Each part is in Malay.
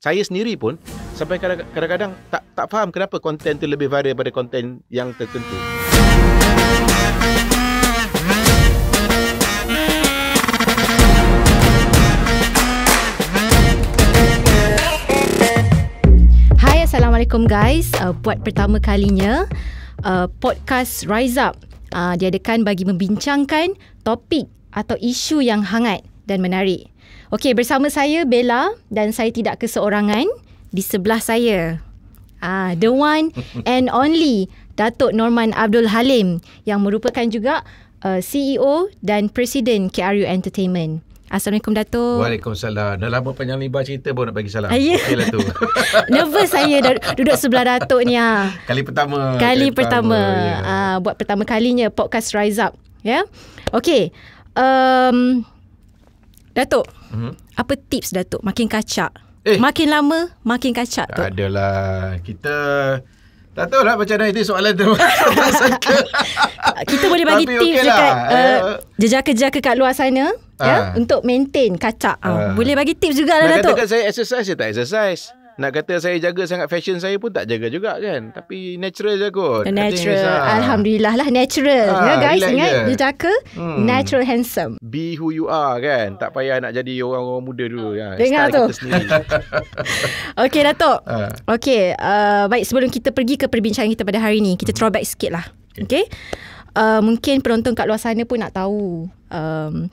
saya sendiri pun sampai kadang-kadang tak faham kenapa konten tu lebih viral daripada konten yang tertentu. Hai, Assalamualaikum guys. Buat pertama kalinya podcast Rise Up diadakan bagi membincangkan topik atau isu yang hangat dan menarik. Okey, bersama saya Bella dan saya tidak keseorangan. Di sebelah saya the one and only Datuk Norman Abdul Halim yang merupakan juga CEO dan Presiden KRU Entertainment. Assalamualaikum Datuk. Waalaikumsalam. Dah lama panjang lebar cerita baru nak bagi salam. Okeylah tu. Nervous saya duduk sebelah Datuk ni. Kali pertama. Yeah. Buat pertama kalinya podcast Rise Up. Ya. Okey. Datuk, apa tips Datuk makin kacak? Makin lama makin kacak tu. Adalah kita tak tahu lah macam mana itu soalan tu. Kita boleh bagi tips dekat jejaka-jejaka kat luar sana ya, untuk maintain kacak. Boleh bagi tips jugalah Datuk. Nak kata saya exercise, saya tak exercise. Nak kata saya jaga sangat fashion saya pun tak jaga juga kan. Tapi natural je kot. Natural. Alhamdulillah lah natural. Ya guys, ingat jejaka natural handsome. Be who you are kan. Tak payah nak jadi orang-orang muda dulu. Dengar tu. Kita sendiri. Okey Datuk. Okey, baik, sebelum kita pergi ke perbincangan kita pada hari ni, kita throwback sikit lah. Okey. Mungkin penonton kat luar sana pun nak tahu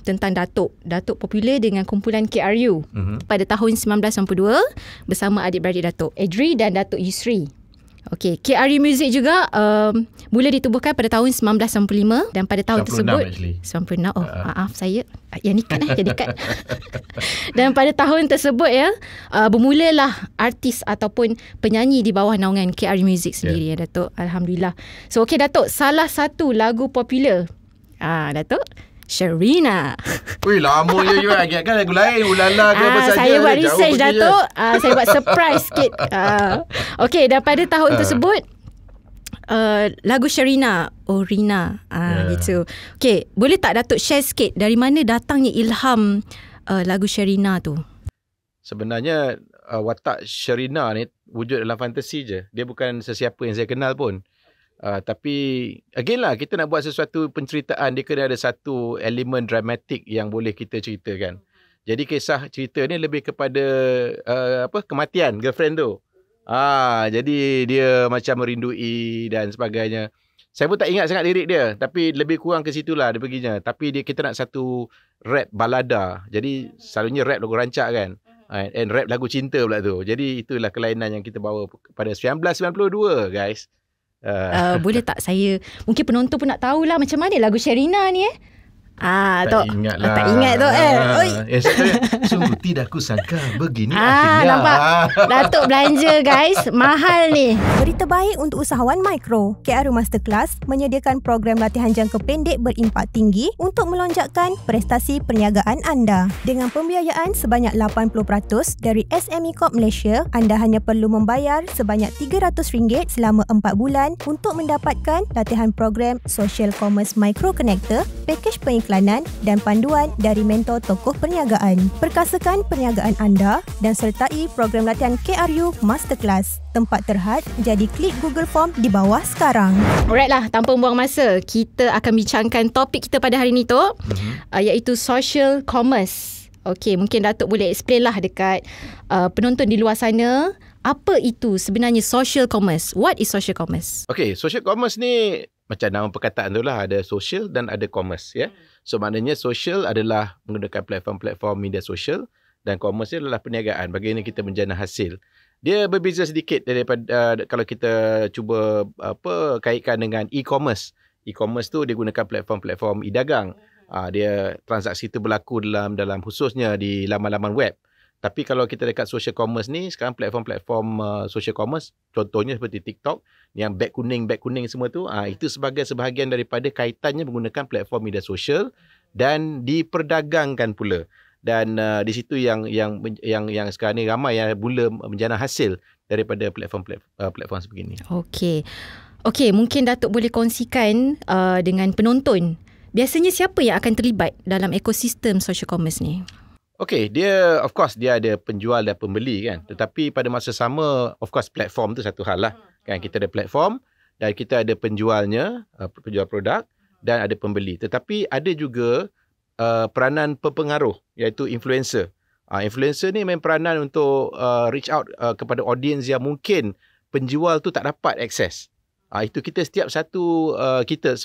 tentang Datuk. Datuk popular dengan kumpulan KRU pada tahun 1992 bersama adik-beradik Datuk Adri dan Datuk Yusri. Okey, KRU Music juga mula ditubuhkan pada tahun 1995 dan pada tahun tersebut 96. Maaf saya yang nikat jadi kat. Dan pada tahun tersebut bermulalah artis ataupun penyanyi di bawah naungan KRU Music sendiri ya Datuk. Alhamdulillah. So okey Datuk, salah satu lagu popular Datuk Sherina. Wih, lama je you agakkan lagu lain. Ulala ke apa saja. Saya buat research Datuk. Saya buat surprise sikit. Okey, dan pada tahun tersebut lagu Sherina, Rina gitu. Okey, boleh tak Datuk share sikit dari mana datangnya ilham lagu Sherina tu? Sebenarnya watak Sherina ni wujud dalam fantasi je. Dia bukan sesiapa yang saya kenal pun. Tapi again lah, kita nak buat sesuatu penceritaan, dia kena ada satu elemen dramatik yang boleh kita ceritakan. Jadi kisah cerita ni lebih kepada kematian girlfriend tu. Jadi dia macam merindui dan sebagainya. Saya pun tak ingat sangat lirik dia, tapi lebih kurang ke situlah dia perginya. Tapi kita nak satu rap balada. Jadi selalunya rap lagu rancak kan. And rap lagu cinta pula tu. Jadi itulah kelainan yang kita bawa pada 1992 guys. Boleh tak saya, mungkin penonton pun nak tahulah macam mana lagu Sherina ni tak ingat lah. Tak ingat tu sungguh tidak kusangka begini akhirnya. Nampak Datuk belanja guys, mahal ni. Berita baik untuk usahawan mikro. KRU Masterclass menyediakan program latihan jangka pendek berimpak tinggi untuk melonjakkan prestasi perniagaan anda. Dengan pembiayaan sebanyak 80% dari SME Corp Malaysia, anda hanya perlu membayar sebanyak RM300 selama 4 bulan untuk mendapatkan latihan program Social Commerce Micro Connector, pakej pengiklanan dan panduan dari mentor tokoh perniagaan. Perkasakan perniagaan anda dan sertai program latihan KRU Masterclass. Tempat terhad, jadi klik Google Form di bawah sekarang. Alright lah, tanpa membuang masa, kita akan bincangkan topik kita pada hari ni tu, iaitu social commerce. Okey, mungkin Datuk boleh explain lah dekat penonton di luar sana, apa itu sebenarnya social commerce? What is social commerce? Okey, social commerce ni macam nama perkataan tu lah, ada social dan ada commerce ya. So maknanya social adalah menggunakan platform-platform media sosial dan commerce adalah perniagaan. Bagaimana kita menjana hasil. Dia berbeza sedikit daripada kalau kita cuba kaitkan dengan e-commerce. E-commerce tu dia gunakan platform-platform e-dagang. Dia transaksi tu berlaku dalam khususnya di laman-laman web. Tapi kalau kita dekat social commerce ni, sekarang platform-platform social commerce, contohnya seperti TikTok, yang beg kuning semua tu, itu sebagai sebahagian daripada kaitannya menggunakan platform media sosial dan diperdagangkan pula. Dan di situ yang sekarang ni ramai yang mula menjana hasil daripada platform sebegini. Okey, mungkin Datuk boleh kongsikan dengan penonton. Biasanya siapa yang akan terlibat dalam ekosistem social commerce ni? Okay, dia of course dia ada penjual dan pembeli kan. Tetapi pada masa sama, of course platform tu satu hal lah. Kan kita ada platform dan kita ada penjualnya, penjual produk dan ada pembeli. Tetapi ada juga peranan pengaruh iaitu influencer. Influencer ni main peranan untuk reach out kepada audience yang mungkin penjual tu tak dapat akses. Itu kita setiap satu kita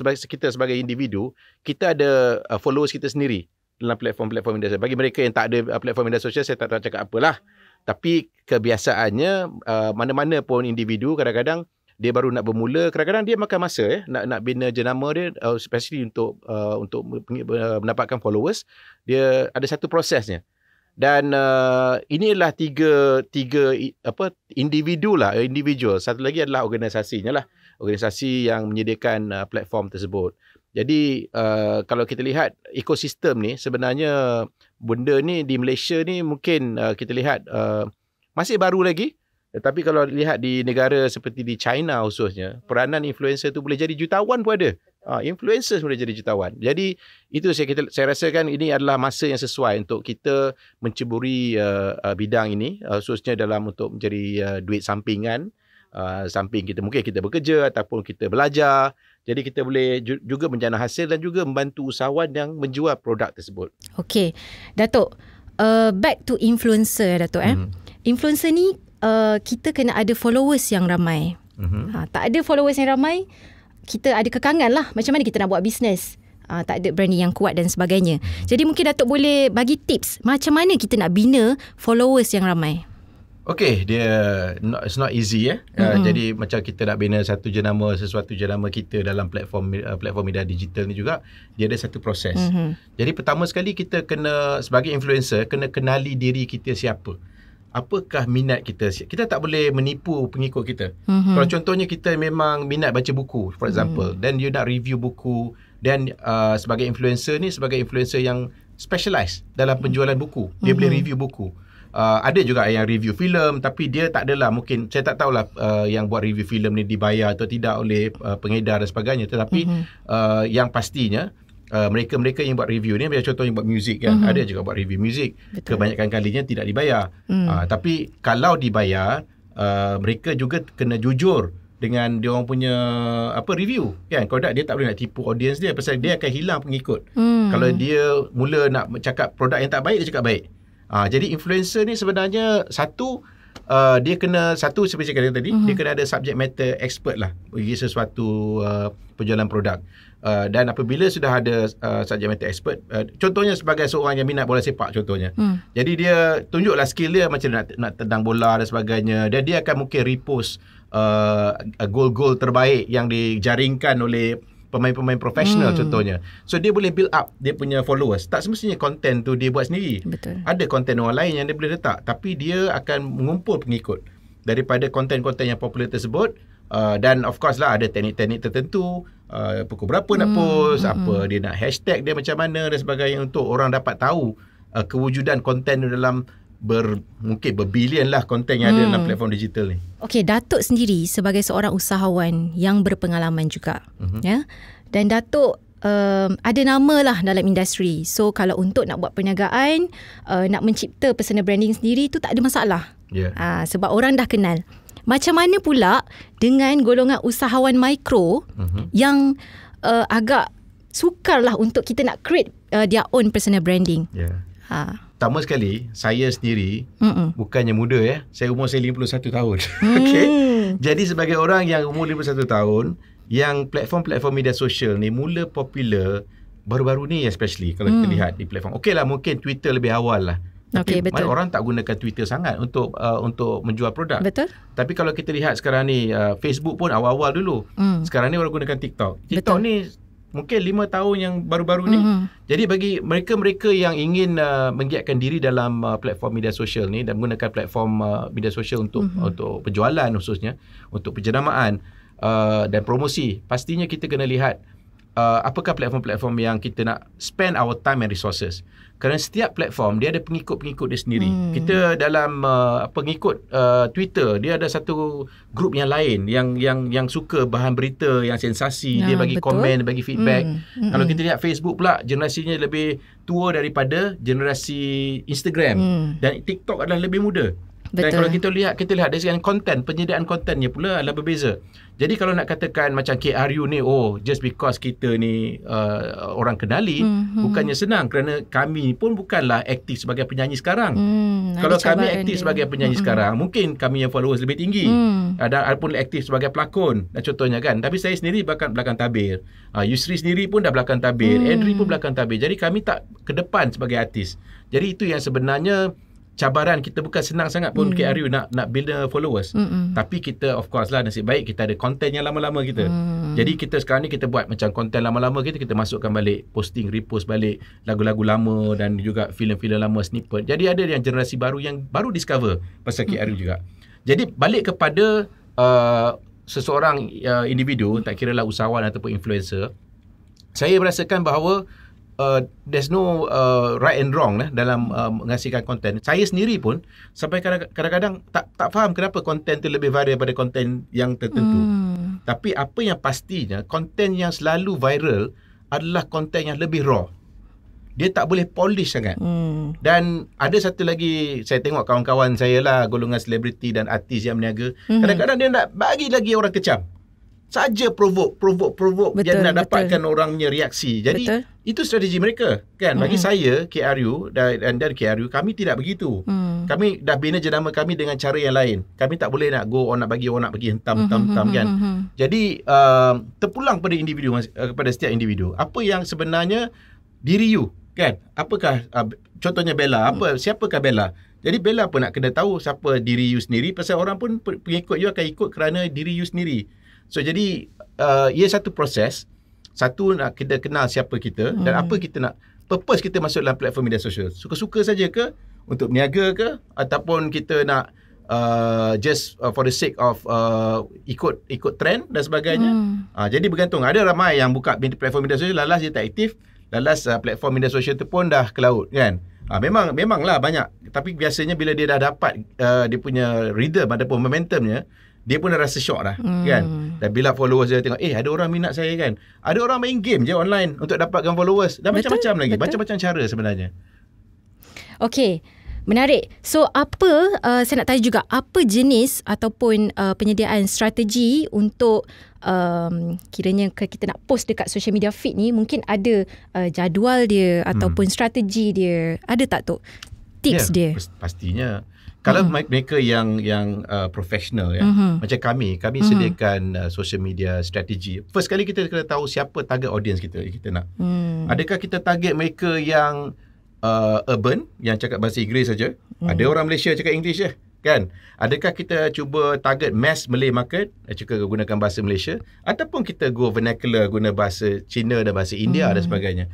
sebagai individu, kita ada followers kita sendiri dalam platform-platform media sosial. Bagi mereka yang tak ada platform media sosial, saya tak tahu cakap apalah. Tapi kebiasaannya mana-mana pun individu kadang-kadang dia baru nak bermula, kadang-kadang dia makan masa nak bina jenama dia, especially untuk mendapatkan followers. Dia ada satu prosesnya. Dan inilah tiga individual. Satu lagi adalah organisasinya lah. Organisasi yang menyediakan platform tersebut. Jadi kalau kita lihat ekosistem ni, sebenarnya benda ni di Malaysia ni mungkin kita lihat masih baru lagi. Tetapi kalau lihat di negara seperti di China khususnya, peranan influencer tu boleh jadi jutawan pun ada. Influencer boleh jadi jutawan. Jadi itu saya rasakan ini adalah masa yang sesuai untuk kita menceburi bidang ini, khususnya dalam untuk mencari duit sampingan. Samping kita mungkin kita bekerja ataupun kita belajar. Jadi kita boleh juga menjana hasil dan juga membantu usahawan yang menjual produk tersebut. Okey. Datuk, back to influencer Datuk. Influencer ni kita kena ada followers yang ramai. Tak ada followers yang ramai, kita ada kekangan lah. Macam mana kita nak buat bisnes? Tak ada branding yang kuat dan sebagainya. Jadi mungkin Datuk boleh bagi tips macam mana kita nak bina followers yang ramai. Okay, it's not easy Jadi macam kita nak bina sesuatu jenama kita dalam platform media digital ni juga, dia ada satu proses. Jadi pertama sekali kita kena sebagai influencer kena kenali diri kita siapa. Apakah minat kita? Kita tak boleh menipu pengikut kita. Kalau contohnya kita memang minat baca buku, for example, dan you nak review buku, dan sebagai influencer ni sebagai influencer yang specialize dalam penjualan buku, dia boleh review buku. Ada juga yang review filem, tapi dia tak adalah, mungkin saya tak tahulah yang buat review filem ni dibayar atau tidak oleh pengedar dan sebagainya. Tetapi yang pastinya mereka yang buat review ni, macam contohnya buat muzik kan, ada juga buat review muzik. Kebanyakan kalinya tidak dibayar. Tapi kalau dibayar, mereka juga kena jujur dengan dia orang punya review kan. Kalau tak, dia tak boleh nak tipu audience dia, pasal dia akan hilang pengikut. Kalau dia mula nak cakap produk yang tak baik, dia cakap baik. Jadi influencer ni sebenarnya dia kena seperti saya kata tadi, dia kena ada subject matter expert lah bagi sesuatu penjualan produk. Dan apabila sudah ada subject matter expert, contohnya sebagai seorang yang minat bola sepak contohnya, jadi dia tunjuklah skill dia macam nak tendang bola dan sebagainya, dan dia akan mungkin repost gol-gol terbaik yang dijaringkan oleh pemain-pemain profesional contohnya. So dia boleh build up dia punya followers. Tak semestinya konten tu dia buat sendiri. Betul. Ada konten orang lain yang dia boleh letak, tapi dia akan mengumpul pengikut daripada konten-konten yang popular tersebut. Dan of course lah ada teknik-teknik tertentu, pukul berapa nak post, apa dia nak hashtag dia macam mana dan sebagainya, untuk orang dapat tahu kewujudan konten dalam mungkin berbilion lah konten yang ada dalam platform digital ni. Okey, Datuk sendiri sebagai seorang usahawan yang berpengalaman juga, ya. Dan Datuk ada nama lah dalam industri. So kalau untuk nak buat perniagaan, nak mencipta personal branding sendiri tu tak ada masalah. Sebab orang dah kenal. Macam mana pula dengan golongan usahawan mikro yang agak sukar lah untuk kita nak create their own personal branding. Pertama sekali, saya sendiri bukannya muda saya umur 51 tahun. Okay? Jadi sebagai orang yang umur 51 tahun, yang platform-platform media sosial ni mula popular baru-baru ni, especially kalau kita lihat di platform. Okey lah, mungkin Twitter lebih awal lah. Tapi betul. Orang tak gunakan Twitter sangat untuk menjual produk. Betul. Tapi kalau kita lihat sekarang ni, Facebook pun awal-awal dulu. Sekarang ni orang gunakan TikTok. TikTok ni mungkin 5 tahun yang baru-baru ni. Jadi bagi mereka-mereka yang ingin menggiatkan diri dalam platform media sosial ni dan menggunakan platform media sosial untuk penjualan khususnya, untuk penjenamaan dan promosi, pastinya kita kena lihat apakah platform-platform yang kita nak spend our time and resources. Kerana setiap platform dia ada pengikut-pengikut dia sendiri. Kita dalam pengikut Twitter, dia ada satu grup yang lain yang suka bahan berita yang sensasi, dia bagi komen, bagi feedback. Kalau kita lihat Facebook pula, generasinya lebih tua daripada generasi Instagram, dan TikTok adalah lebih muda. Dan kalau kita lihat dari segi konten, penyediaan kontennya pula adalah berbeza. Jadi kalau nak katakan macam KRU ni, just because kita ni orang kenali, bukannya senang, kerana kami pun bukanlah aktif sebagai penyanyi sekarang. Kalau kami aktif sebagai penyanyi sekarang, mungkin kami yang followers lebih tinggi. Ada pun aktif sebagai pelakon, contohnya kan. Tapi saya sendiri belakang tabir. Yusri sendiri pun dah belakang tabir. Edri pun belakang tabir. Jadi kami tak ke depan sebagai artis. Jadi itu yang sebenarnya cabaran kita. Bukan senang sangat pun KRU nak build followers. Tapi kita of course lah, nasib baik kita ada konten yang lama-lama kita. Jadi kita sekarang ni kita buat macam konten lama-lama kita masukkan balik, posting, repost balik lagu-lagu lama dan juga filem-filem lama, snippet. Jadi ada yang generasi baru yang baru discover pasal KRU juga. Jadi balik kepada seseorang individu, tak kira lah usahawan ataupun influencer, saya merasakan bahawa there's no right and wrong dalam menghasilkan konten. Saya sendiri pun sampai kadang-kadang tak faham kenapa konten tu lebih viral daripada konten yang tertentu. Tapi apa yang pastinya, konten yang selalu viral adalah konten yang lebih raw. Dia tak boleh polish sangat. Dan ada satu lagi, saya tengok kawan-kawan saya lah, golongan selebriti dan artis yang berniaga, kadang-kadang dia nak bagi lagi orang kecam. Saja provoke dia nak dapatkan orangnya reaksi. Jadi itu strategi mereka kan. Bagi saya KRU dan KRU, kami tidak begitu. Kami dah bina jenama kami dengan cara yang lain. Kami tak boleh nak nak bagi hentam kan. Jadi terpulang pada individu, kepada setiap individu. Apa yang sebenarnya diri you kan? Apakah contohnya Bella, siapakah Bella? Jadi Bella pun nak kena tahu siapa diri you sendiri, pasal orang pun pengikut you akan ikut kerana diri you sendiri. So jadi ia satu proses. Satu, nak kita kenal siapa kita dan apa kita nak, purpose kita masuk dalam platform media sosial. Suka-suka saja ke, untuk berniaga ke, ataupun kita nak just for the sake of ikut trend dan sebagainya. Jadi bergantung. Ada ramai yang buka platform media sosial, lalas dia tak aktif, lalas platform media sosial tu pun dah ke laut kan. Memanglah banyak. Tapi biasanya bila dia dah dapat dia punya rhythm ataupun momentumnya, dia pun dah rasa syok dah kan. Dan bila followers dia tengok, ada orang minat saya kan. Ada orang main game je online untuk dapatkan followers. Dan macam-macam lagi. Macam-macam cara sebenarnya. Okey, menarik. So apa, saya nak tanya juga, apa jenis ataupun penyediaan strategi untuk kiranya kita nak post dekat social media feed ni, mungkin ada jadual dia ataupun strategi dia. Ada tak tu tips dia? Pastinya. Kalau mereka yang profesional macam kami sediakan social media strategi. First kali kita kena tahu siapa target audience kita nak. Adakah kita target mereka yang urban, yang cakap bahasa Inggeris saja? Ada orang Malaysia cakap English je kan? Adakah kita cuba target mass Malay market, cuba gunakan bahasa Malaysia, ataupun kita go vernacular, guna bahasa Cina dan bahasa India dan sebagainya,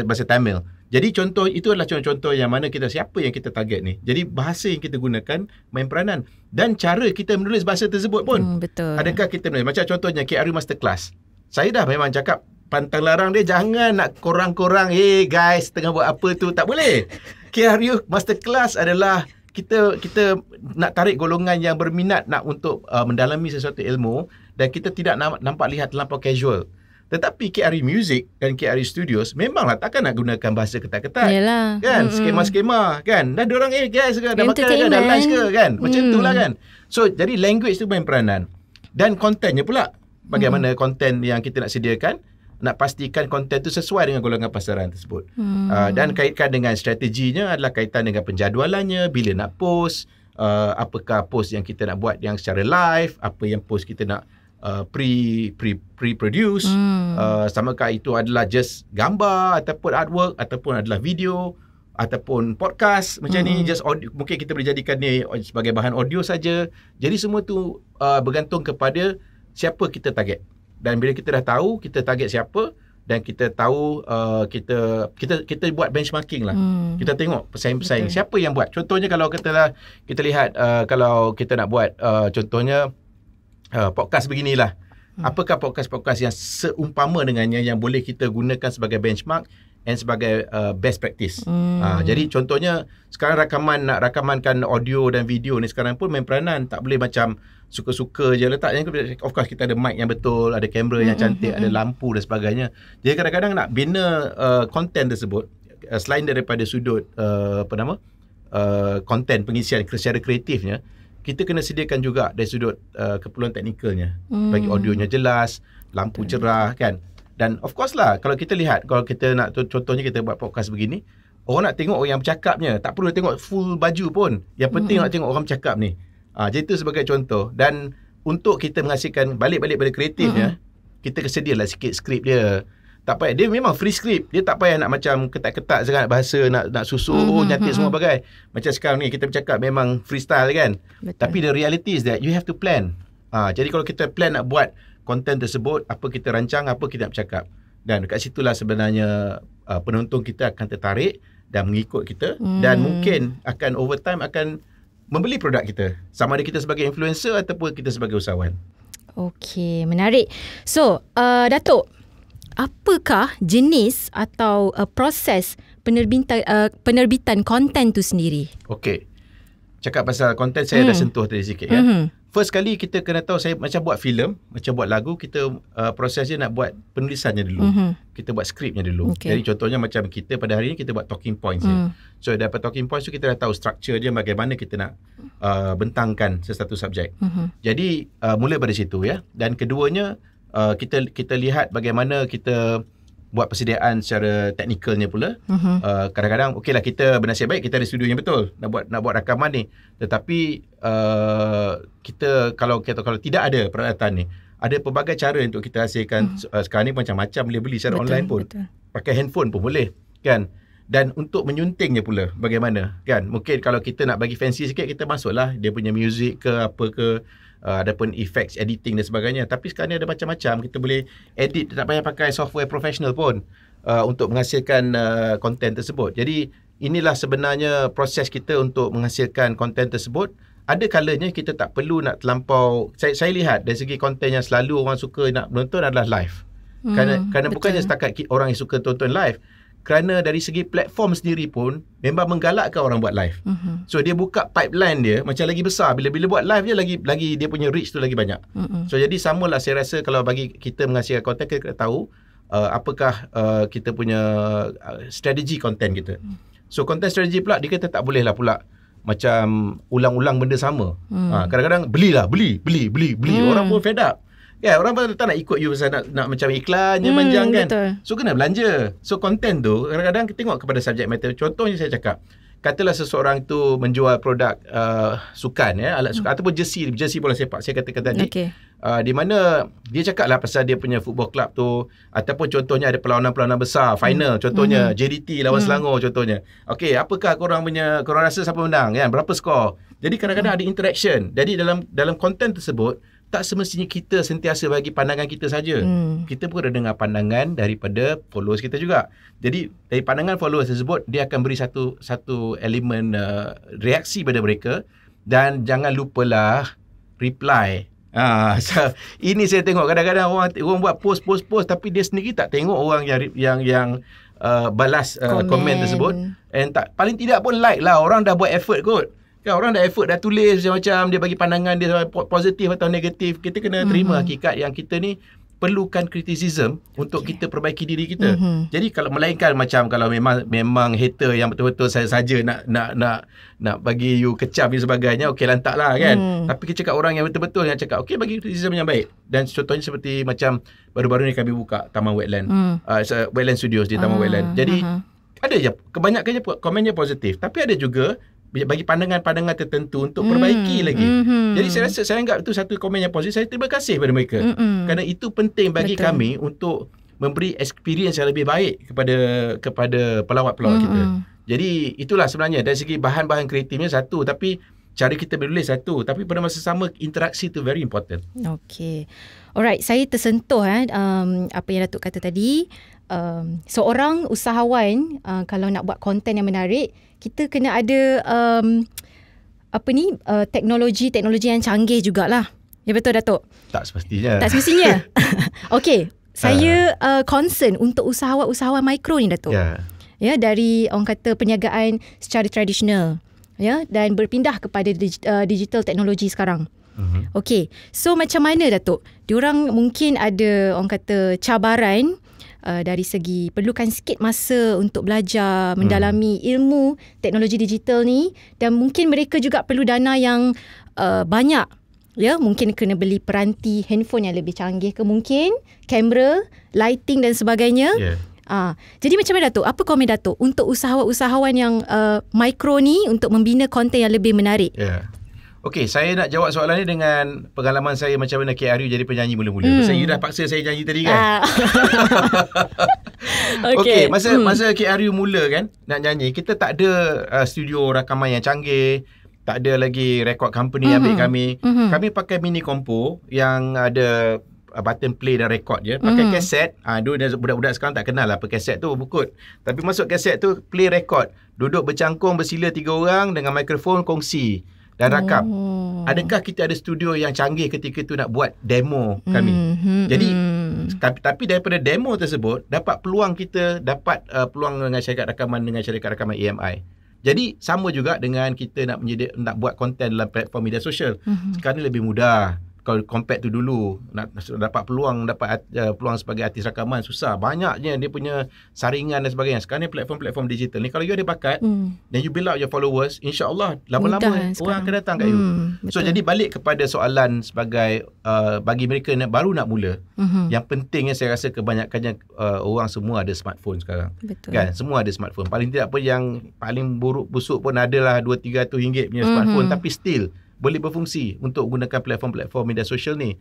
bahasa Tamil. Jadi itu adalah contoh-contoh yang mana siapa yang kita target ni. Jadi bahasa yang kita gunakan main peranan, dan cara kita menulis bahasa tersebut pun. Betul. Adakah kita menulis, macam contohnya KRU Masterclass. Saya dah memang cakap, pantang larang dia, jangan nak korang-korang, guys, tengah buat apa tu, tak boleh. KRU Masterclass adalah kita nak tarik golongan yang berminat nak untuk mendalami sesuatu ilmu, dan kita tidak nampak lihat terlampau casual. Tetapi KRU Music dan KRU Studios memanglah takkan nak gunakan bahasa ketat-ketat. Yalah. Kan, skema-skema kan. Dan diorang guys ke, dah makan ke, dah lunch ke kan. Macam itulah kan. So jadi language tu main peranan. Dan kontennya pula, bagaimana konten yang kita nak sediakan, nak pastikan konten tu sesuai dengan golongan pasaran tersebut. Dan kaitkan dengan strateginya adalah kaitan dengan penjadualannya, bila nak post, apakah post yang kita nak buat yang secara live, apa yang post kita nak pre-produce, samakah itu adalah just gambar ataupun artwork, ataupun adalah video ataupun podcast macam ni, just audio, mungkin kita boleh jadikan ni sebagai bahan audio saja. Jadi semua tu bergantung kepada siapa kita target. Dan bila kita dah tahu kita target siapa, dan kita tahu kita buat benchmarking lah. Kita tengok pesaing-pesaing siapa yang buat. Contohnya kalau kita lihat kalau kita nak buat contohnya podcast beginilah Apakah podcast-podcast yang seumpama dengannya yang boleh kita gunakan sebagai benchmark and sebagai best practice. Jadi contohnya sekarang nak rakamankan audio dan video ni sekarang pun main peranan, tak boleh macam suka-suka je letak. Of course kita ada mic yang betul, ada kamera yang cantik, ada lampu dan sebagainya. Jadi kadang-kadang nak bina konten tersebut selain daripada sudut konten pengisian secara kreatifnya, kita kena sediakan juga dari sudut keperluan teknikalnya. Bagi audionya jelas, lampu cerah kan. Dan of course lah, kalau kita lihat, kalau kita nak contohnya kita buat podcast begini, orang nak tengok orang yang bercakapnya, tak perlu tengok full baju pun. Yang penting nak tengok orang bercakap ni. Jadi itu sebagai contoh. Dan untuk kita menghasilkan balik-balik pada kreatifnya, kita kesedialah sikit skrip dia. Tak payah, dia memang free script. Dia tak payah nak macam ketat-ketat sangat bahasa, nak susun, nyantik semua bagai. Macam sekarang ni kita bercakap memang freestyle kan. Betul. Tapi the reality is that you have to plan. Jadi kalau kita plan nak buat konten tersebut, apa kita rancang, apa kita nak bercakap. Dan dekat situlah sebenarnya penonton kita akan tertarik dan mengikut kita. Dan mungkin akan over time akan membeli produk kita. Sama ada kita sebagai influencer ataupun kita sebagai usahawan. Okey, menarik. So, Datuk, apakah jenis atau proses penerbitan konten tu sendiri? Okey. Cakap pasal konten saya dah sentuh tadi sikit ya. First kali kita kena tahu, saya macam buat filem, macam buat lagu, kita prosesnya nak buat penulisannya dulu. Kita buat skripnya dulu. Jadi contohnya macam kita pada hari ini kita buat talking points ya. So dapat talking points tu kita dah tahu structure dia, bagaimana kita nak bentangkan sesuatu subjek. Jadi mula dari situ ya. Dan keduanya kita lihat bagaimana kita buat persediaan secara teknikalnya pula. Kadang-kadang okeylah kita bernasib baik kita ada studio yang betul nak buat rakaman ni. Tetapi kita kalau tidak ada peralatan ni, ada pelbagai cara untuk kita hasilkan. Sekarang ni macam-macam boleh beli secara online pun. Pakai handphone pun boleh kan. Dan untuk menyuntingnya pula bagaimana kan. Mungkin kalau kita nak bagi fancy sikit, kita masuklah dia punya music ke apa ke, ada pun effects, editing dan sebagainya. Tapi sekarang ni ada macam-macam. Kita boleh edit, tak payah pakai software professional pun untuk menghasilkan konten tersebut. Jadi inilah sebenarnya proses kita untuk menghasilkan konten tersebut. Ada kalanya kita tak perlu nak terlampau. Saya lihat dari segi konten yang selalu orang suka nak menonton adalah live. Kerana bukannya setakat orang yang suka tonton live, kerana dari segi platform sendiri pun memang menggalakkan orang buat live. So dia buka pipeline dia macam lagi besar. Bila buat live dia lagi dia punya reach tu lagi banyak. So jadi samalah saya rasa kalau bagi kita menghasilkan konten, kita tahu apakah kita punya strategi konten kita. So konten strategi pula dia kata tak boleh lah pula macam ulang-ulang benda sama. Kadang-kadang beli. Orang pun fed up. Ya, orang pun tak nak ikut you pasal nak macam iklan je panjang kan. Betul. So kena belanja. So konten tu kadang-kadang kita tengok kepada subjek matter. Contohnya saya cakap, katalah seseorang tu menjual produk sukan ya, alat sukan ataupun jersey bola sepak saya katakan tadi. Di mana dia cakap lah pasal dia punya football club tu, ataupun contohnya ada perlawanan-perlawanan besar, final contohnya JDT lawan Selangor contohnya. Okey, apakah korang rasa siapa menang kan? Berapa skor? Jadi kadang-kadang ada interaction. Jadi dalam konten tersebut tak semestinya kita sentiasa bagi pandangan kita saja. Kita pun ada dengar pandangan daripada followers kita juga. Jadi dari pandangan followers tersebut, dia akan beri satu elemen reaksi pada mereka. Dan jangan lupalah reply. So, ini saya tengok kadang-kadang orang buat post tapi dia sendiri tak tengok orang yang balas komen tersebut. And paling tidak pun like lah. Orang dah buat effort kot. Kan orang dah effort, dah tulis macam dia bagi pandangan dia positif atau negatif. Kita kena terima hakikat yang kita ni perlukan criticism untuk kita perbaiki diri kita. Jadi kalau melainkan macam kalau memang hater yang betul-betul saja nak bagi you kecam dan sebagainya, okey lantaklah kan. Tapi kita cakap orang yang betul-betul yang cakap okey bagi criticism yang baik. Dan contohnya seperti macam baru-baru ni kami buka Taman Wetland. Wetland Studios di Taman Wetland. Jadi ada je kebanyakannya komennya positif, tapi ada juga bagi pandangan-pandangan tertentu untuk perbaiki lagi. Jadi saya rasa saya anggap itu satu komen yang positif. Saya terima kasih pada mereka. Kerana itu penting bagi kami untuk memberi experience yang lebih baik kepada pelawat-pelawat kita. Jadi itulah sebenarnya dari segi bahan-bahan kreatifnya satu, tapi cara kita menulis satu, tapi pada masa sama interaksi itu very important. Okay. Alright, saya tersentuh apa yang Datuk kata tadi. Seorang usahawan kalau nak buat konten yang menarik, kita kena ada teknologi yang canggih jugalah. Ya betul Datuk. Tak semestinya. Tak semestinya. Okey, saya concern untuk usahawan-usahawan mikro ni Datuk. Ya, dari orang kata perniagaan secara tradisional, ya, dan berpindah kepada digital teknologi sekarang. Okey, so macam mana Datuk? Diorang mungkin ada orang kata cabaran dari segi perlukan sikit masa untuk belajar, mendalami ilmu teknologi digital ni, dan mungkin mereka juga perlu dana yang banyak. Ya, mungkin kena beli peranti handphone yang lebih canggih ke, mungkin kamera, lighting dan sebagainya. Jadi macam mana Datuk? Apa komen Datuk untuk usahawan-usahawan yang mikro ni untuk membina konten yang lebih menarik? Okey, saya nak jawab soalan ni dengan pengalaman saya macam mana KRU jadi penyanyi mula-mula. Pasal you dah paksa saya nyanyi tadi kan. Okey, masa KRU mula kan nak nyanyi, kita tak ada studio rakaman yang canggih, tak ada lagi record company ambil kami. Kami pakai mini kompo yang ada button play dan record je. Pakai kaset. Dulu budak-budak sekarang tak kenal lah apa kaset tu, bukut. Tapi masuk kaset tu, play record. Duduk bercangkung bersila 3 orang dengan mikrofon, kongsi dan rakam. Adakah kita ada studio yang canggih ketika tu nak buat demo kami? Jadi tapi daripada demo tersebut dapat peluang peluang dengan syarikat rakaman EMI. Jadi sama juga dengan kita nak buat konten dalam platform media sosial. Sekarang ni lebih mudah. Kalau compare tu dulu, nak dapat peluang sebagai artis rakaman susah. Banyaknya dia punya saringan dan sebagainya. Sekarang ni platform digital ni, kalau you ada bakat dan you build out your followers, insya-Allah lama-lama orang akan datang kat you. So jadi balik kepada soalan sebagai bagi mereka baru nak mula, yang pentingnya saya rasa kebanyakannya orang semua ada smartphone sekarang. Kan, semua ada smartphone. Paling tidak pun yang paling busuk pun adalah 200-300 ringgit punya smartphone, tapi still boleh berfungsi untuk gunakan platform media sosial ni.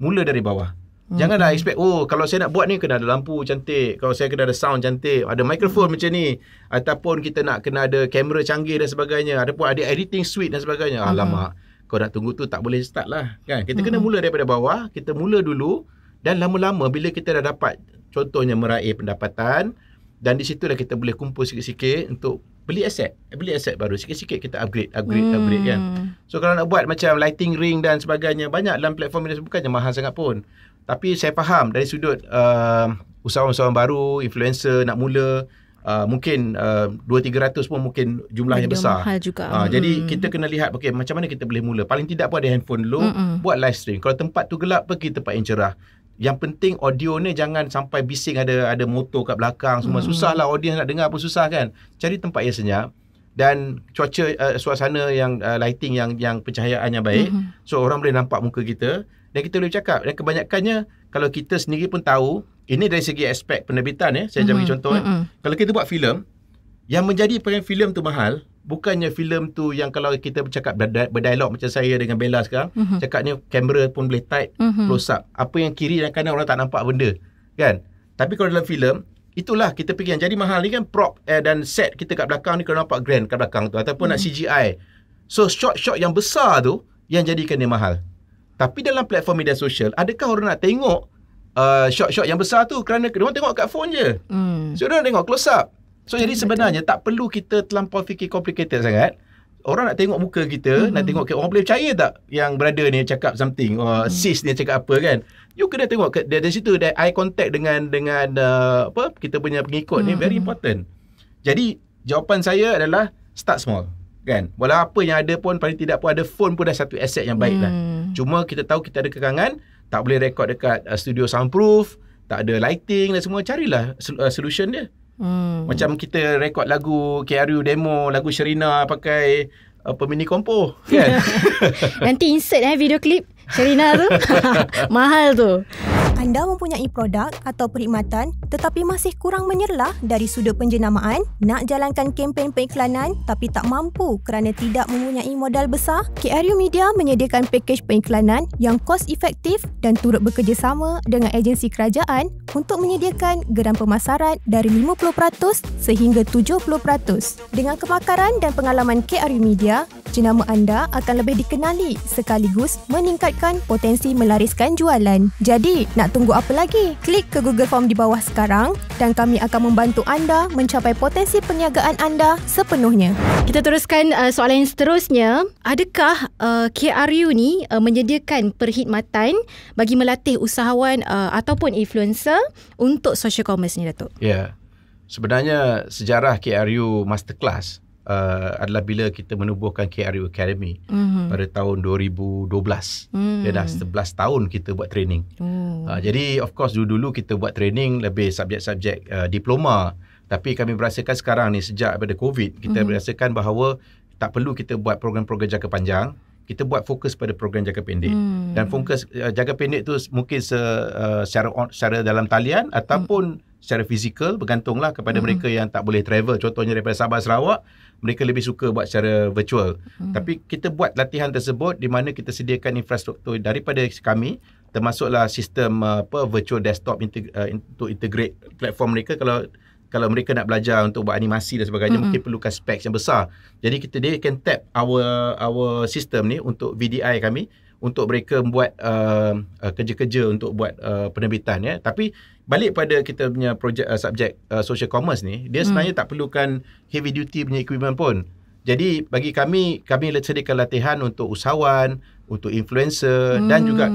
Mula dari bawah. Janganlah expect, kalau saya nak buat ni kena ada lampu cantik, kalau saya kena ada sound cantik, ada mikrofon macam ni, ataupun kita nak kena ada kamera canggih dan sebagainya, ataupun ada editing suite dan sebagainya. Alamak, kau nak tunggu tu tak boleh start lah kan. Kita kena mula daripada bawah. Kita mula dulu, dan lama-lama bila kita dah dapat contohnya meraih pendapatan, dan di situlah kita boleh kumpul sikit-sikit untuk beli aset baru. Sikit-sikit kita upgrade kan. So kalau nak buat macam lighting ring dan sebagainya, banyak dalam platform ini, bukannya mahal sangat pun. Tapi saya faham dari sudut usahawan-usahawan baru, influencer nak mula, mungkin 200-300 pun mungkin jumlahnya besar. Mahal juga. Jadi kita kena lihat macam mana kita boleh mula. Paling tidak pun ada handphone dulu, buat live stream. Kalau tempat tu gelap, pergi tempat yang cerah. Yang penting audio ni jangan sampai bising, ada motor kat belakang semua. Susah lah, audience nak dengar pun susah kan. Cari tempat yang senyap dan cuaca, suasana yang lighting yang pencahayaan yang baik. So orang boleh nampak muka kita dan kita boleh bercakap. Dan kebanyakannya kalau kita sendiri pun tahu, ini dari segi aspek penerbitan saya bagi contoh. Kalau kita buat filem, yang menjadikan filem tu mahal bukannya filem tu yang kalau kita bercakap berdialog macam saya dengan Bella sekarang, cakapnya kamera pun boleh tight, close up. Apa yang kiri dan kanan orang tak nampak benda kan. Tapi kalau dalam filem, itulah kita fikir yang jadi mahal ni kan, prop dan set kita kat belakang ni, kalau nampak grand kat belakang tu, ataupun nak CGI. So shot-shot yang besar tu yang jadikan dia mahal. Tapi dalam platform media sosial, adakah orang nak tengok shot-shot yang besar tu kerana orang tengok kat phone je. So orang tengok close up. So jadi sebenarnya tak perlu kita terlampau fikir complicated sangat. Orang nak tengok muka kita, nak tengok orang boleh percaya tak yang brother ni cakap something, sis ni cakap apa kan. You kena tengok dari situ, dari eye contact dengan kita punya pengikut ni very important. Jadi jawapan saya adalah start small kan. Walau apa yang ada pun, paling tidak pun ada phone pun dah satu aset yang baik lah. Cuma kita tahu kita ada kekangan, tak boleh record dekat studio soundproof, tak ada lighting dan semua, carilah solution dia. Macam kita rekod lagu KRU demo, lagu Sherina pakai mini kompo kan. Nanti insert video klip Sherina tu. Mahal tu. Anda mempunyai produk atau perkhidmatan tetapi masih kurang menyerlah dari sudut penjenamaan, nak jalankan kempen periklanan tapi tak mampu kerana tidak mempunyai modal besar? KRU Media menyediakan pakej periklanan yang kos efektif dan turut bekerjasama dengan agensi kerajaan untuk menyediakan geran pemasaran dari 50% sehingga 70%. Dengan kepakaran dan pengalaman KRU Media, jenama anda akan lebih dikenali sekaligus meningkatkan potensi melariskan jualan. Jadi, nak Tunggu apa lagi? Klik ke Google Form di bawah sekarang dan kami akan membantu anda mencapai potensi perniagaan anda sepenuhnya. Kita teruskan soalan yang seterusnya. Adakah KRU ni menyediakan perkhidmatan bagi melatih usahawan ataupun influencer untuk social commerce ni, Datuk? Ya. Sebenarnya sejarah KRU Masterclass adalah bila kita menubuhkan KRU Academy pada tahun 2012. Dia dah 11 tahun kita buat training. Jadi of course dulu kita buat training lebih subjek-subjek diploma. Tapi kami berasakan sekarang ni sejak pada COVID, kita berasakan bahawa tak perlu kita buat program-program jangka panjang. Kita buat fokus pada program jangka pendek. Dan fokus jangka pendek tu mungkin secara dalam talian ataupun secara fizikal, bergantunglah kepada mereka yang tak boleh travel. Contohnya daripada Sabah Sarawak, mereka lebih suka buat secara virtual. Tapi kita buat latihan tersebut di mana kita sediakan infrastruktur daripada kami, termasuklah sistem virtual desktop untuk integrate platform mereka. Kalau mereka nak belajar untuk buat animasi dan sebagainya, mungkin perlukan specs yang besar. Jadi dia can tap our system ni untuk VDI kami, untuk mereka buat kerja-kerja untuk buat penerbitan, ya. Tapi balik pada kita punya projek subjek social commerce ni, dia sebenarnya tak perlukan heavy duty punya equipment pun. Jadi bagi kami sediakan latihan untuk usahawan, untuk influencer dan juga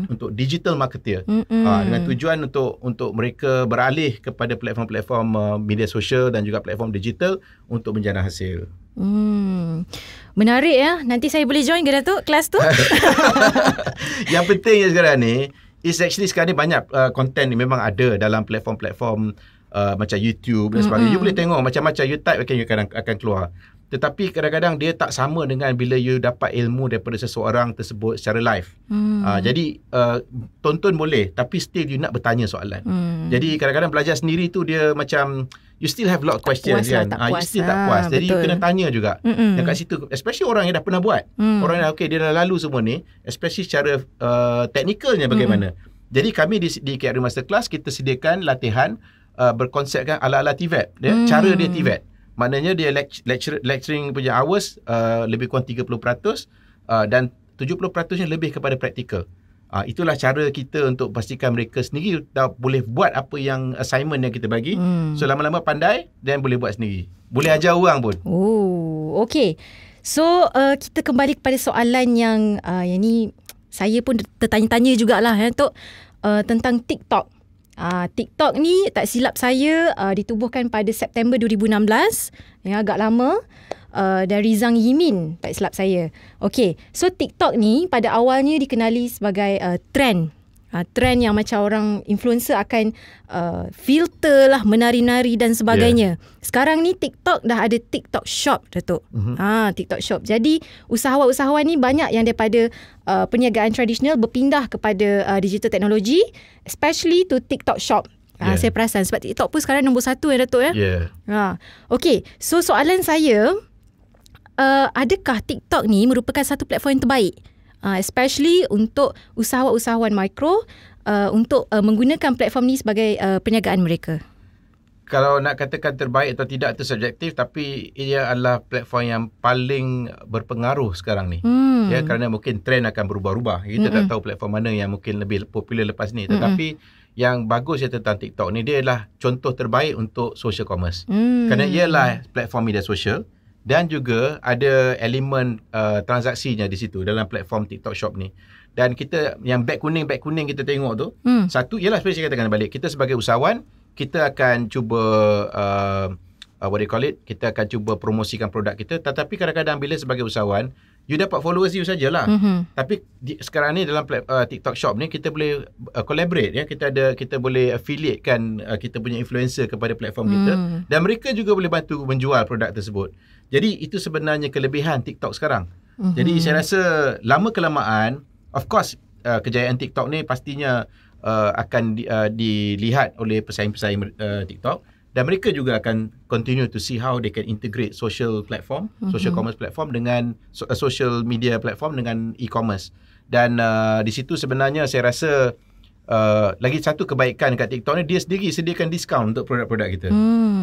untuk digital marketer. Dengan tujuan untuk mereka beralih kepada platform-platform media sosial dan juga platform digital untuk menjana hasil. Menarik ya. Nanti saya boleh join ke, Datuk, kelas tu? Yang penting sekarang ni is actually sekarang ni banyak content ni memang ada dalam platform-platform macam YouTube dan sebagainya. You boleh tengok macam-macam, you type akan keluar. Tetapi kadang-kadang dia tak sama dengan bila you dapat ilmu daripada seseorang tersebut secara live. Jadi tonton boleh, tapi still you nak bertanya soalan. Jadi kadang-kadang belajar sendiri tu dia macam you still have a lot of questions kan. You still tak puas. Jadi you kena tanya juga. Dan kat situ, especially orang yang dah pernah buat. Orang yang dia dah lalu semua ni, especially secara teknikalnya bagaimana. Jadi kami di KRU Masterclass kita sediakan latihan berkonsepkan ala-ala TVET. Cara dia TVET. Maknanya dia lecturing punya hours lebih kurang 30% dan 70% lebih kepada praktikal. Itulah cara kita untuk pastikan mereka sendiri dah boleh buat apa yang assignment yang kita bagi. So lama-lama pandai dan boleh buat sendiri. Boleh ajar orang pun. Okey. So kita kembali kepada soalan yang ni saya pun tertanya-tanya jugalah Datuk, tentang TikTok. TikTok ni tak silap saya ditubuhkan pada September 2016, yang agak lama, dari Zhang Yimin tak silap saya. Okey, so TikTok ni pada awalnya dikenali sebagai trend. Trend yang macam orang influencer akan filter lah, menari-nari dan sebagainya. Sekarang ni TikTok dah ada TikTok Shop, Datuk. TikTok Shop. Jadi usahawan-usahawan ni banyak yang daripada perniagaan tradisional berpindah kepada digital teknologi, especially to TikTok Shop. Saya perasan sebab TikTok pun sekarang nombor 1 ya, Datuk, ya. Okey, so soalan saya, adakah TikTok ni merupakan satu platform yang terbaik? Especially untuk usahawan-usahawan mikro untuk menggunakan platform ni sebagai perniagaan mereka. Kalau nak katakan terbaik atau tidak itu subjektif, tapi ia adalah platform yang paling berpengaruh sekarang ni. Ya, kerana mungkin trend akan berubah-ubah. Kita tak tahu platform mana yang mungkin lebih popular lepas ni. Tetapi yang bagus tentang TikTok ni, dia adalah contoh terbaik untuk social commerce. Kerana ia adalah platform media sosial. Dan juga ada elemen transaksinya di situ dalam platform TikTok Shop ni. Dan kita yang beg kuning kita tengok tu, satu ialah seperti saya katakan balik, kita sebagai usahawan, kita akan cuba kita akan cuba promosikan produk kita. Tetapi kadang-kadang bila sebagai usahawan, you dapat followers you sajalah. Tapi sekarang ni dalam TikTok Shop ni kita boleh collaborate, ya. Kita boleh affiliatekan kita punya influencer kepada platform kita, dan mereka juga boleh bantu menjual produk tersebut. Jadi itu sebenarnya kelebihan TikTok sekarang. Jadi saya rasa lama kelamaan, of course kejayaan TikTok ni pastinya akan dilihat oleh pesaing-pesaing TikTok, dan mereka juga akan continue to see how they can integrate social platform, social commerce platform dengan social media platform dengan e-commerce. Dan di situ sebenarnya saya rasa lagi satu kebaikan kat TikTok ni, dia sendiri sediakan diskaun untuk produk-produk kita.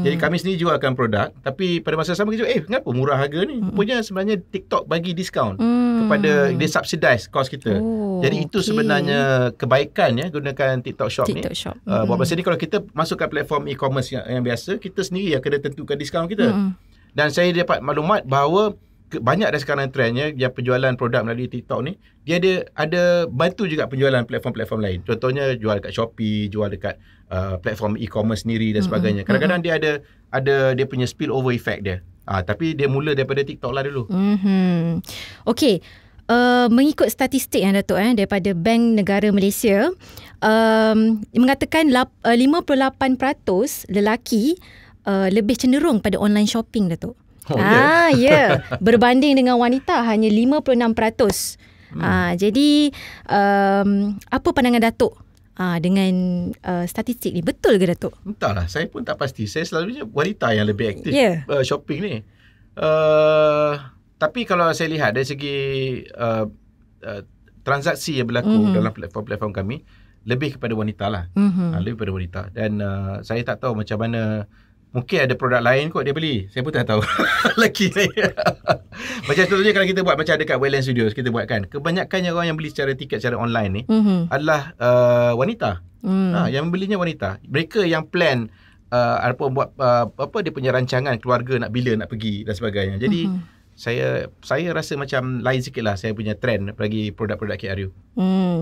Jadi kami sendiri jualkan produk, tapi pada masa sama kita kenapa murah harga ni? Rupanya sebenarnya TikTok bagi diskaun kepada, dia subsidize kos kita. Jadi itu sebenarnya kebaikan gunakan TikTok Shop ni. Buat masa ni kalau kita masukkan platform e-commerce yang biasa, kita sendiri yang kena tentukan diskaun kita. Dan saya dapat maklumat bahawa banyak dah sekarang trendnya yang penjualan produk melalui TikTok ni, dia ada bantu juga penjualan platform-platform lain. Contohnya jual dekat Shopee, jual dekat platform e-commerce sendiri dan sebagainya. Kadang-kadang dia ada dia punya spill over effect dia. Tapi dia mula daripada TikTok lah dulu. Okey. Mengikut statistik yang Datuk daripada Bank Negara Malaysia, mengatakan 58% lelaki lebih cenderung pada online shopping, Datuk. Berbanding dengan wanita hanya 56%. Jadi apa pandangan Datuk dengan statistik ni? Betul ke, Datuk? Entahlah, saya pun tak pasti. Saya selalunya wanita yang lebih aktif shopping ni. Tapi kalau saya lihat dari segi transaksi yang berlaku dalam platform-platform kami, lebih kepada wanita lah. Lebih kepada wanita. Dan saya tak tahu macam mana. Mungkin ada produk lain kot dia beli. Saya pun tak tahu. Lelaki ni. Macam contohnya kalau kita buat macam dekat Wetland Studios, kita buat kan. Kebanyakannya orang yang beli secara tiket secara online ni adalah wanita. Yang membelinya wanita. Mereka yang plan buat dia punya rancangan keluarga bila nak pergi dan sebagainya. Jadi saya rasa macam lain sikit lah saya punya trend bagi produk-produk KRU.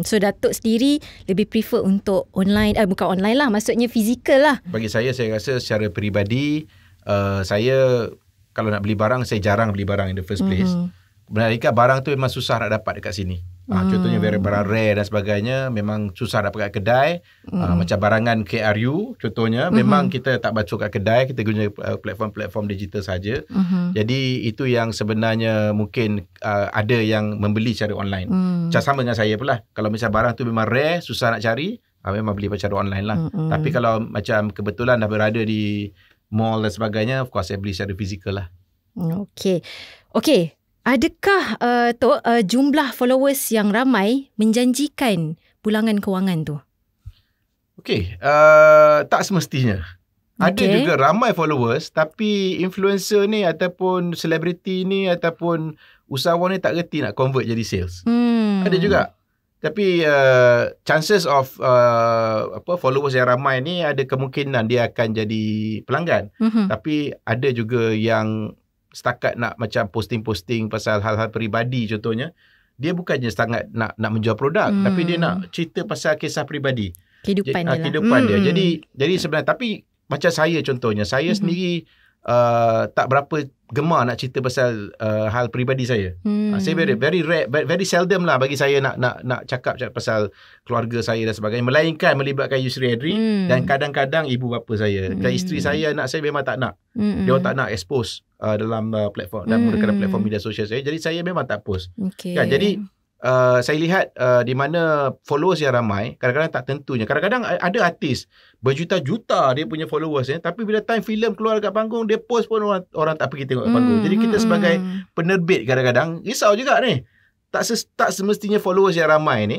So Datuk sendiri lebih prefer untuk online, bukan online lah, maksudnya fizikal lah. Bagi saya rasa secara peribadi, saya kalau nak beli barang, saya jarang beli barang in the first place. Benarkah barang tu memang susah nak dapat dekat sini. Contohnya barang rare dan sebagainya memang susah dapat kat kedai. Macam barangan KRU contohnya memang kita tak baca kat kedai, kita guna platform-platform digital saja. Jadi itu yang sebenarnya mungkin ada yang membeli secara online. Macam sama dengan saya pula. Kalau misal barang tu memang rare, susah nak cari, memang beli secara online lah. Tapi kalau macam kebetulan dah berada di mall dan sebagainya, of course saya beli secara fizikal lah. Okey. Adakah jumlah followers yang ramai menjanjikan pulangan kewangan tu? Okey, tak semestinya. Ada juga ramai followers tapi influencer ni ataupun selebriti ni ataupun usahawan ni tak reti nak convert jadi sales. Ada juga. Tapi chances of followers yang ramai ni ada kemungkinan dia akan jadi pelanggan. Tapi ada juga yang setakat nak macam posting-posting pasal hal-hal peribadi contohnya, dia bukannya sangat nak menjual produk, tapi dia nak cerita pasal kisah peribadi, kehidupan dia. Jadi sebenarnya, tapi macam saya contohnya, saya sendiri tak berapa gemar nak cerita pasal hal peribadi saya. Saya very rare, very seldom lah bagi saya nak cakap pasal keluarga saya dan sebagainya, melainkan melibatkan Yusri Adri dan kadang-kadang ibu bapa saya dan isteri saya, anak saya memang tak nak. Dia orang tak nak expose dalam platform dan menggunakan platform media sosial saya. Jadi saya memang tak post. Kan? Jadi saya lihat di mana followers yang ramai, kadang-kadang tak tentunya. Kadang-kadang ada artis berjuta-juta dia punya followers tapi bila time filem keluar dekat panggung, dia post pun orang tak pergi tengok panggung. Jadi kita sebagai penerbit kadang-kadang risau juga ni. Tak semestinya followers yang ramai ni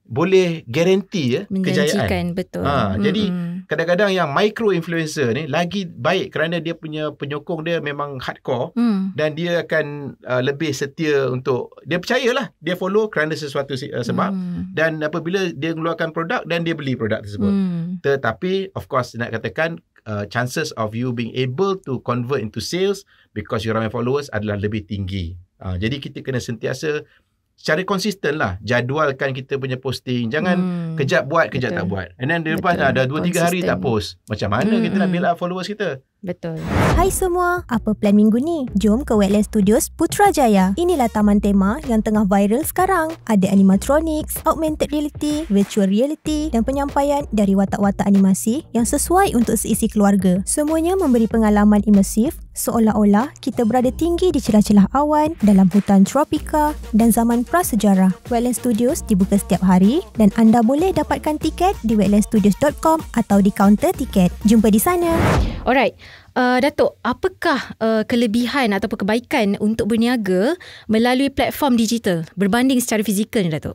boleh guarantee kejayaan. Betul. Jadi kadang-kadang yang micro influencer ni lagi baik kerana dia punya penyokong dia memang hardcore dan dia akan lebih setia untuk, dia percayalah, dia follow kerana sesuatu sebab dan apabila dia mengeluarkan produk dan dia beli produk tersebut. Tetapi of course nak katakan chances of you being able to convert into sales because you ramai followers adalah lebih tinggi. Jadi kita kena sentiasa secara konsisten lah jadualkan kita punya posting. Jangan kejap buat, kejap tak buat. And then lepas dah 2-3 hari tak post. Macam mana kita nak build up followers kita? Betul. Hai semua, apa plan minggu ni? Jom ke Wetland Studios Putrajaya. Inilah taman tema yang tengah viral sekarang. Ada animatronics, augmented reality, virtual reality dan penyampaian dari watak-watak animasi yang sesuai untuk seisi keluarga. Semuanya memberi pengalaman imersif seolah-olah kita berada tinggi di celah-celah awan dalam hutan tropika dan zaman prasejarah. Wetland Studios dibuka setiap hari dan anda boleh dapatkan tiket di wetlandstudios.com atau di kaunter tiket. Jumpa di sana. Alright. Datuk, apakah kelebihan atau kebaikan untuk berniaga melalui platform digital berbanding secara fizikal ni, Datuk?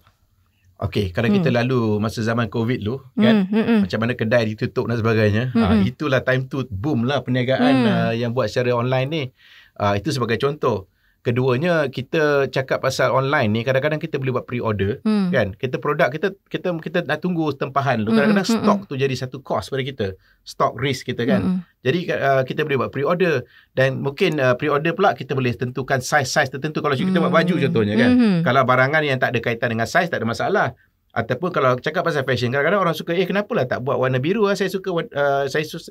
Okey, kalau kita lalu masa zaman COVID dulu kan, macam mana kedai ditutup dan sebagainya, itulah time tu boom lah perniagaan yang buat secara online ni. Itu sebagai contoh. Keduanya, kita cakap pasal online ni, kadang-kadang kita boleh buat pre-order kan. Kita produk kita nak tunggu tempahan dulu. Kadang-kadang stok tu jadi satu cost pada kita. Stock risk kita kan. Jadi kita boleh buat pre-order, dan mungkin pre-order pula kita boleh tentukan size tertentu. Kalau kita buat baju contohnya kan. Kalau barangan yang tak ada kaitan dengan size, tak ada masalah. Ataupun kalau cakap pasal fashion, kadang-kadang orang suka, kenapalah tak buat warna biru, saya suka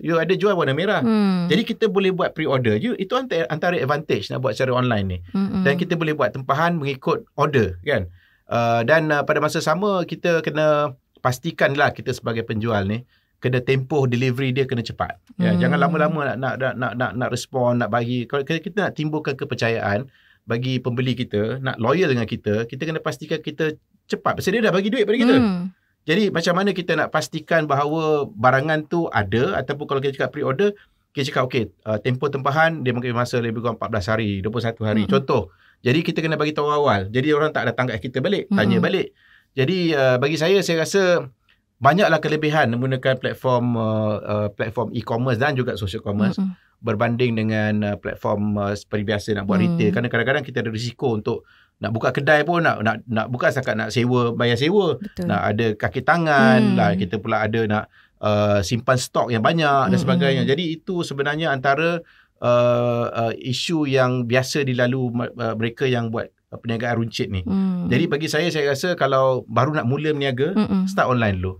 you ada jual warna merah. Jadi kita boleh buat pre-order. Itu antara advantage nak buat secara online ni. Dan kita boleh buat tempahan mengikut order kan. Dan pada masa sama, kita kena pastikanlah kita sebagai penjual ni kena tempoh delivery dia kena cepat. Jangan lama-lama nak respon, nak bagi. Kalau kita nak timbulkan kepercayaan bagi pembeli kita, nak loyal dengan kita kena pastikan kita cepat. Pasal dia dah bagi duit pada kita. Jadi macam mana kita nak pastikan bahawa barangan tu ada, ataupun kalau kita cakap pre-order, kita cakap tempoh tempahan dia mungkin masa lebih kurang 14 hari, 21 hari. Contoh. Jadi kita kena bagi tahu awal. Jadi orang tak datang kat kita balik, tanya balik. Jadi bagi saya rasa banyaklah kelebihan menggunakan platform e-commerce dan juga social commerce berbanding dengan platform seperti biasa nak buat retail. Kerana kadang-kadang kita ada risiko untuk nak buka kedai pun, nak bukan setakat nak bayar sewa. Betul. Nak ada kaki tangan, kita pula ada nak simpan stok yang banyak dan sebagainya. Jadi itu sebenarnya antara isu yang biasa dilalu mereka yang buat perniagaan runcit ni. Jadi bagi saya rasa kalau baru nak mula berniaga, start online dulu.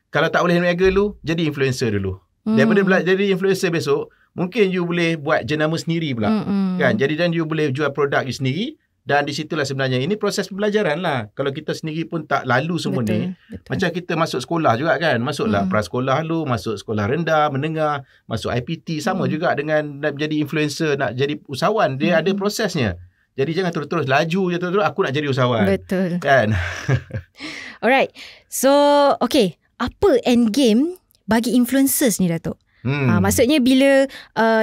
Kalau tak boleh berniaga dulu, jadi influencer dulu. Daripada jadi influencer besok, mungkin you boleh buat jenama sendiri pula. Kan? Jadi dan you boleh jual produk you sendiri. Dan di situlah sebenarnya ini proses pembelajaran lah. Kalau kita sendiri pun tak lalu semua ni. Macam kita masuk sekolah juga kan. Masuklah prasekolah dulu, masuk sekolah rendah, menengah, masuk IPT. Sama juga dengan nak jadi influencer, nak jadi usahawan. Dia ada prosesnya. Jadi jangan terus-terus laju je terus-terus aku nak jadi usahawan. Betul. Kan? Alright. So, okay. Apa end game bagi influencers ni, Datuk? Maksudnya bila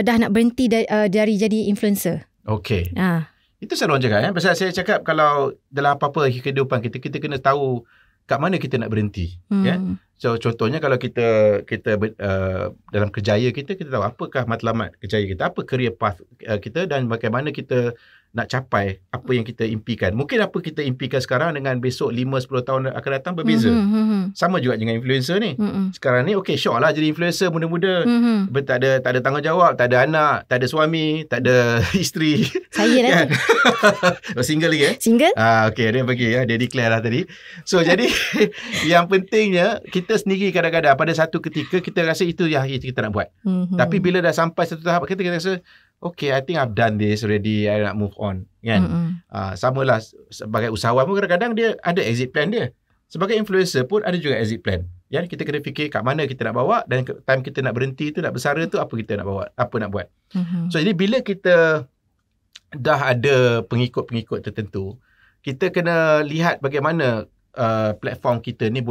dah nak berhenti dari jadi influencer? Okay. Itu selalu orang cakap. Pasal saya cakap kalau dalam apa-apa kehidupan kita kena tahu kat mana kita nak berhenti. So contohnya kalau kita dalam kerjaya kita tahu apakah matlamat kerjaya kita, apa career path kita, dan bagaimana kita nak capai apa yang kita impikan. Mungkin apa kita impikan sekarang dengan besok 5-10 tahun akan datang berbeza. Sama juga dengan influencer ni. Sekarang ni syok lah jadi influencer muda-muda. Tak ada tanggungjawab, tak ada anak, tak ada suami, tak ada isteri. Saya kan? Single lagi Single? Okay, dia bagi dia declare lah tadi. So jadi yang pentingnya kita sendiri kadang-kadang pada satu ketika kita rasa itu kita nak buat. Tapi bila dah sampai satu tahap kita rasa okay, I think I've done this already, I nak move on kan. Samalah sebagai usahawan pun kadang-kadang dia ada exit plan dia. Sebagai influencer pun ada juga exit plan. Kita kena fikir kat mana kita nak bawa, dan time kita nak berhenti tu, nak bersara tu, apa kita nak bawa, apa nak buat. So jadi bila kita dah ada pengikut-pengikut tertentu, kita kena lihat bagaimana platform kita ni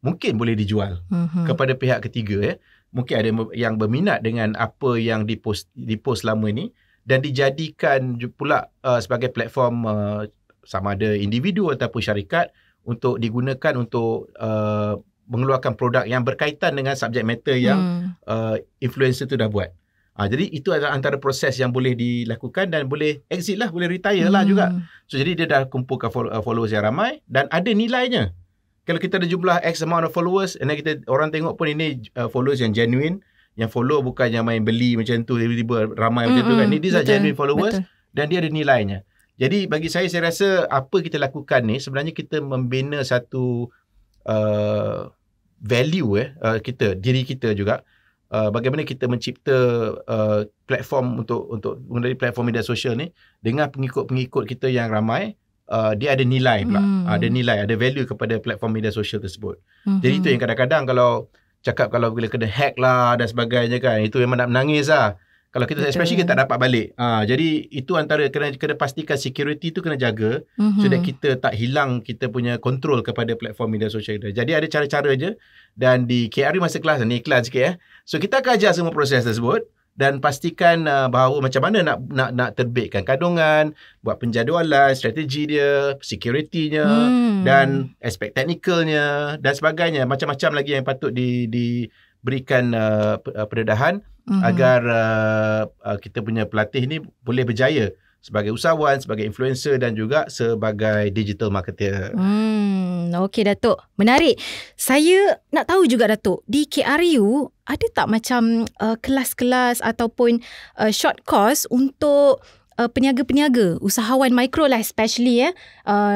mungkin boleh dijual kepada pihak ketiga. Mungkin ada yang berminat dengan apa yang dipost selama ni, dan dijadikan pula sebagai platform sama ada individu ataupun syarikat untuk digunakan untuk mengeluarkan produk yang berkaitan dengan subjek matter yang influencer tu dah buat. Jadi itu adalah antara proses yang boleh dilakukan, dan boleh exit lah, boleh retire lah juga. So jadi dia dah kumpulkan followers yang ramai dan ada nilainya. Kalau kita ada jumlah X amount of followers, and orang tengok pun ini followers yang genuine, yang follow bukan yang main beli macam tu, tiba-tiba ramai macam tu kan. These are genuine followers, dan dia ada nilainya. Jadi bagi saya rasa apa kita lakukan ni, sebenarnya kita membina satu value kita, diri kita juga. Bagaimana kita mencipta platform untuk mengenai platform media sosial ni dengan pengikut-pengikut kita yang ramai. Dia ada nilai pula. Ada nilai, ada value kepada platform media sosial tersebut. Jadi itu yang kadang-kadang kalau bila kena hack lah dan sebagainya kan, itu memang nak menangis lah. Kalau kita especially kita tak dapat balik. Jadi itu antara kena pastikan security tu kena jaga, so that kita tak hilang kita punya kontrol kepada platform media sosial kita. Jadi ada cara-cara je, dan di KRU Masterclass ni iklan sikit So kita akan ajar semua proses tersebut, dan pastikan bahawa macam mana nak terbitkan kandungan, buat penjadualan, strategi dia, security-nya dan aspek teknikalnya dan sebagainya. Macam-macam lagi yang patut diberikan pendedahan agar kita punya pelatih ni boleh berjaya sebagai usahawan, sebagai influencer dan juga sebagai digital marketer. Okey Datuk, menarik. Saya nak tahu juga Datuk, di KRU ada tak macam kelas-kelas ataupun short course untuk peniaga-peniaga, usahawan mikro lah especially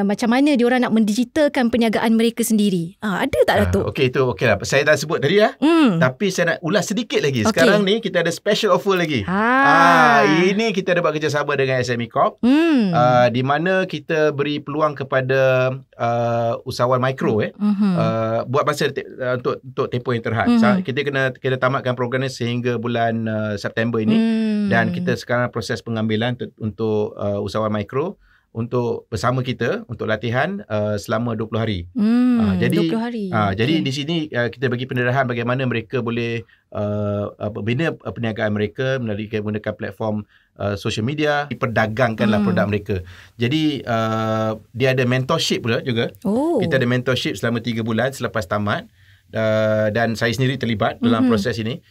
macam mana diorang nak mendigitalkan perniagaan mereka sendiri. Ada tak Datuk? Okey, itu okey lah. Saya dah sebut tadi tapi saya nak ulas sedikit lagi. Sekarang ni kita ada special offer lagi. Ini kita ada buat kerjasama dengan SME Corp di mana kita beri peluang kepada usahawan mikro buat masa untuk tempoh yang terhad. Kita kena tamatkan program ni sehingga bulan September ini dan kita sekarang proses pengambilan untuk usahawan mikro untuk bersama kita untuk latihan selama 20 hari. Jadi 20 hari. Jadi di sini kita bagi pendedahan bagaimana mereka boleh bina perniagaan mereka melalui menggunakan platform social media, diperdagangkanlah produk mereka. Jadi dia ada mentorship pula juga. Kita ada mentorship selama 3 bulan selepas tamat. Dan saya sendiri terlibat dalam proses ini.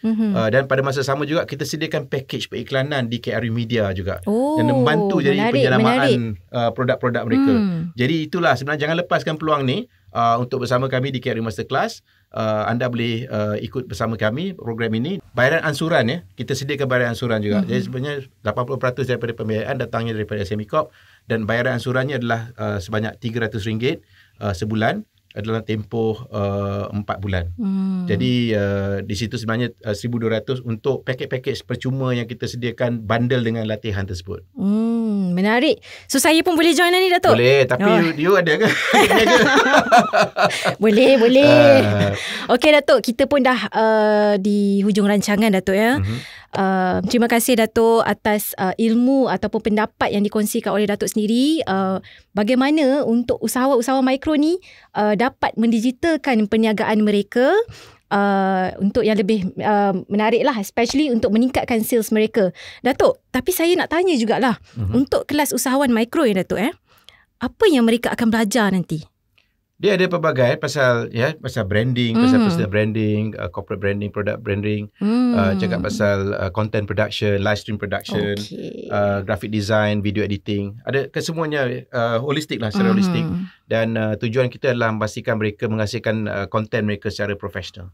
Dan pada masa sama juga kita sediakan package periklanan di KRU Media juga yang membantu jadi penyelamaan produk-produk mereka. Jadi itulah sebenarnya, jangan lepaskan peluang ni untuk bersama kami di KRU Masterclass. Anda boleh ikut bersama kami program ini. Bayaran ansuran kita sediakan bayaran ansuran juga. Jadi sebenarnya 80% daripada pembiayaan datangnya daripada SME Corp dan bayaran ansurannya adalah sebanyak RM300 sebulan dalam tempoh 4 bulan. Jadi di situ sebenarnya 1,200 untuk pakej-pakej percuma yang kita sediakan bundle dengan latihan tersebut. Menarik. So saya pun boleh join ni Datuk? Boleh, tapi you ada ke? Boleh. Okey Datuk, kita pun dah di hujung rancangan Datuk ya. Terima kasih Datuk atas ilmu ataupun pendapat yang dikongsikan oleh Datuk sendiri. Bagaimana untuk usahawan-usahawan mikro ni dapat mendigitalkan perniagaan mereka untuk yang lebih menarik lah, especially untuk meningkatkan sales mereka. Datuk, tapi saya nak tanya jugalah, untuk kelas usahawan mikro Datuk apa yang mereka akan belajar nanti? Dia ada pelbagai pasal branding, pasal personal branding, corporate branding, product branding, cakap pasal content production, live stream production, graphic design, video editing. Ada kesemuanya holistik lah, secara holistik. Dan tujuan kita adalah memastikan mereka menghasilkan content mereka secara profesional.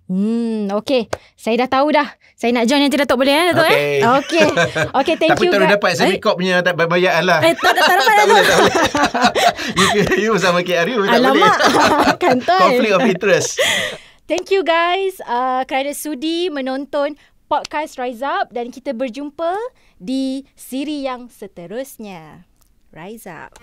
Okey. Saya dah tahu dah. Saya nak join nanti Datuk, boleh Datuk? Okey. Okey, thank you. Tapi tak dapat SME Corp punya bayaan lah. Tak dapat Datuk. You bersama KRU tak boleh. Alamak. Kantoi. Conflict of interest. Thank you guys kerana sudi menonton podcast Rise Up dan kita berjumpa di siri yang seterusnya. Rise Up.